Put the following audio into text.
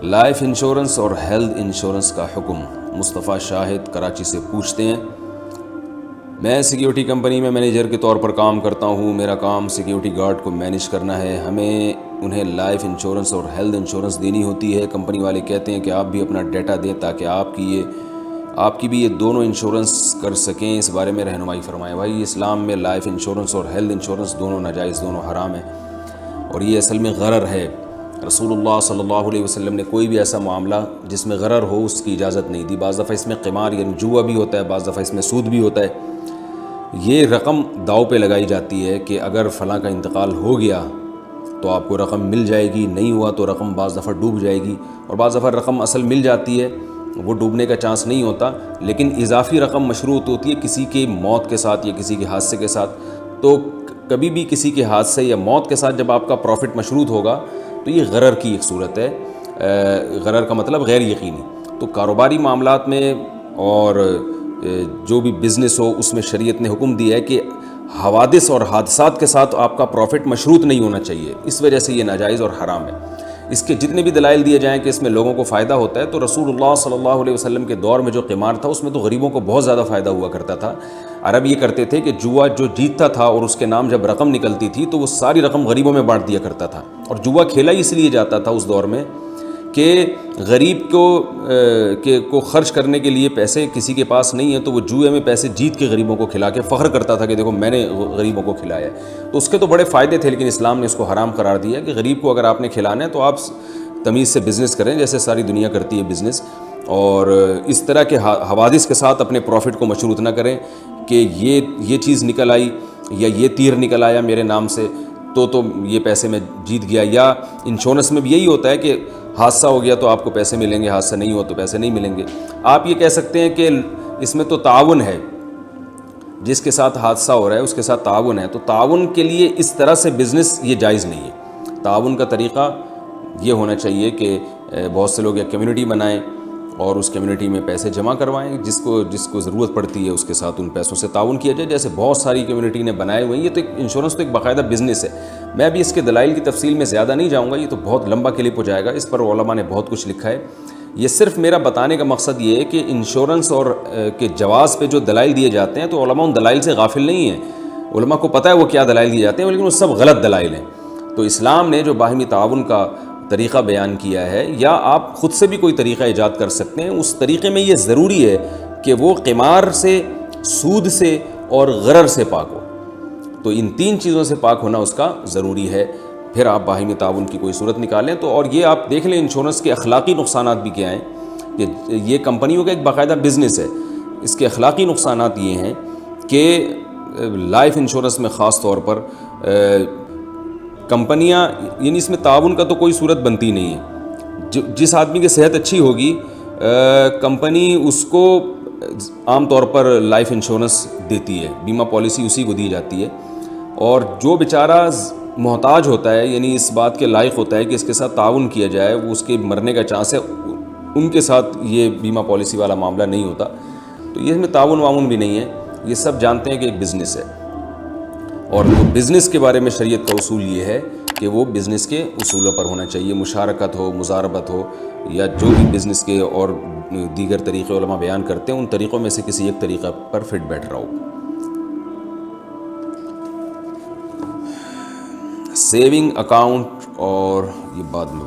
Life insurance اور health insurance کا حکم۔ مصطفیٰ شاہد کراچی سے پوچھتے ہیں، میں سیکیورٹی کمپنی میں مینیجر کے طور پر کام کرتا ہوں۔ میرا کام سیکیورٹی گارڈ کو مینیج کرنا ہے۔ ہمیں انہیں لائف انشورنس اور ہیلتھ انشورنس دینی ہوتی ہے۔ کمپنی والے کہتے ہیں کہ آپ بھی اپنا ڈیٹا دیں تاکہ آپ کی بھی یہ دونوں انشورنس کر سکیں۔ اس بارے میں رہنمائی فرمائیں۔ بھائی، اسلام میں لائف انشورنس اور ہیلتھ انشورنس دونوں ناجائز، دونوں حرام ہیں، اور یہ اصل میں غرر ہے۔ رسول اللہ صلی اللہ علیہ وسلم نے کوئی بھی ایسا معاملہ جس میں غرر ہو اس کی اجازت نہیں دی۔ بعض دفعہ اس میں قمار یعنی جوا بھی ہوتا ہے، بعض دفعہ اس میں سود بھی ہوتا ہے۔ یہ رقم داؤ پہ لگائی جاتی ہے کہ اگر فلاں کا انتقال ہو گیا تو آپ کو رقم مل جائے گی، نہیں ہوا تو رقم بعض دفعہ ڈوب جائے گی، اور بعض دفعہ رقم اصل مل جاتی ہے، وہ ڈوبنے کا چانس نہیں ہوتا، لیکن اضافی رقم مشروط ہوتی ہے کسی کی موت کے ساتھ یا کسی کے حادثے کے ساتھ۔ تو کبھی بھی کسی کے حادثے یا موت کے ساتھ جب آپ کا پروفٹ مشروط ہوگا تو یہ غرر کی ایک صورت ہے۔ غرر کا مطلب غیر یقینی۔ تو کاروباری معاملات میں اور جو بھی بزنس ہو اس میں شریعت نے حکم دیا ہے کہ حوادث اور حادثات کے ساتھ آپ کا پروفٹ مشروط نہیں ہونا چاہیے۔ اس وجہ سے یہ ناجائز اور حرام ہے۔ اس کے جتنے بھی دلائل دیے جائیں کہ اس میں لوگوں کو فائدہ ہوتا ہے، تو رسول اللہ صلی اللہ علیہ وسلم کے دور میں جو قمار تھا اس میں تو غریبوں کو بہت زیادہ فائدہ ہوا کرتا تھا۔ عرب یہ کرتے تھے کہ جوا جو جیتتا تھا اور اس کے نام جب رقم نکلتی تھی تو وہ ساری رقم غریبوں میں بانٹ دیا کرتا تھا، اور جوا کھیلا ہی اس لیے جاتا تھا اس دور میں کہ غریب کو خرچ کرنے کے لیے پیسے کسی کے پاس نہیں ہیں، تو وہ جوئے میں پیسے جیت کے غریبوں کو کھلا کے فخر کرتا تھا کہ دیکھو میں نے غریبوں کو کھلایا ہے۔ تو اس کے تو بڑے فائدے تھے، لیکن اسلام نے اس کو حرام قرار دیا کہ غریب کو اگر آپ نے کھلانا ہے تو آپ تمیز سے بزنس کریں جیسے ساری دنیا کرتی ہے بزنس، اور اس طرح کے حوادث کے ساتھ اپنے پروفٹ کو مشروط نہ کریں کہ یہ چیز نکل آئی یا یہ تیر نکل آیا میرے نام سے تو یہ پیسے میں جیت گیا۔ یا انشورنس میں بھی یہی ہوتا ہے کہ حادثہ ہو گیا تو آپ کو پیسے ملیں گے، حادثہ نہیں ہوا تو پیسے نہیں ملیں گے۔ آپ یہ کہہ سکتے ہیں کہ اس میں تو تعاون ہے، جس کے ساتھ حادثہ ہو رہا ہے اس کے ساتھ تعاون ہے، تو تعاون کے لیے اس طرح سے بزنس یہ جائز نہیں ہے۔ تعاون کا طریقہ یہ ہونا چاہیے کہ بہت سے لوگ ایک کمیونٹی بنائیں اور اس کمیونٹی میں پیسے جمع کروائیں، جس کو ضرورت پڑتی ہے اس کے ساتھ ان پیسوں سے تعاون کیا جائے، جیسے بہت ساری کمیونٹی نے بنائے ہوئے ہیں۔ یہ تو انشورنس تو ایک باقاعدہ بزنس ہے۔ میں ابھی اس کے دلائل کی تفصیل میں زیادہ نہیں جاؤں گا، یہ تو بہت لمبا کلپ ہو جائے گا، اس پر علماء نے بہت کچھ لکھا ہے۔ یہ صرف میرا بتانے کا مقصد یہ ہے کہ انشورنس اور کے جواز پہ جو دلائل دیے جاتے ہیں تو علماء ان دلائل سے غافل نہیں ہیں۔ علماء کو پتہ ہے وہ کیا دلائل دیے جاتے ہیں، لیکن وہ سب غلط دلائل ہیں۔ تو اسلام نے جو باہمی تعاون کا طریقہ بیان کیا ہے، یا آپ خود سے بھی کوئی طریقہ ایجاد کر سکتے ہیں، اس طریقے میں یہ ضروری ہے کہ وہ قمار سے، سود سے اور غرر سے پاک ہو۔ تو ان تین چیزوں سے پاک ہونا اس کا ضروری ہے، پھر آپ باہمی تعاون کی کوئی صورت نکالیں۔ تو اور یہ آپ دیکھ لیں انشورنس کے اخلاقی نقصانات بھی کیا ہیں، کہ یہ کمپنیوں کا ایک باقاعدہ بزنس ہے۔ اس کے اخلاقی نقصانات یہ ہیں کہ لائف انشورنس میں خاص طور پر کمپنیاں، یعنی اس میں تعاون کا تو کوئی صورت بنتی نہیں ہے۔ جس آدمی کی صحت اچھی ہوگی کمپنی اس کو عام طور پر لائف انشورنس دیتی ہے، بیمہ پالیسی اسی کو دی جاتی ہے، اور جو بیچارہ محتاج ہوتا ہے، یعنی اس بات کے لائق ہوتا ہے کہ اس کے ساتھ تعاون کیا جائے، وہ اس کے مرنے کا چانس ہے، ان کے ساتھ یہ بیمہ پالیسی والا معاملہ نہیں ہوتا۔ تو یہ میں تعاون وامن بھی نہیں ہے، یہ سب جانتے ہیں کہ ایک بزنس ہے، اور بزنس کے بارے میں شریعت کا اصول یہ ہے کہ وہ بزنس کے اصولوں پر ہونا چاہیے، مشارکت ہو، مضاربت ہو، یا جو بھی بزنس کے اور دیگر طریقے علماء بیان کرتے ہیں ان طریقوں میں سے کسی ایک طریقہ پر فٹ بیٹھ رہا ہو۔ سیونگ اکاؤنٹ اور یہ بعد میں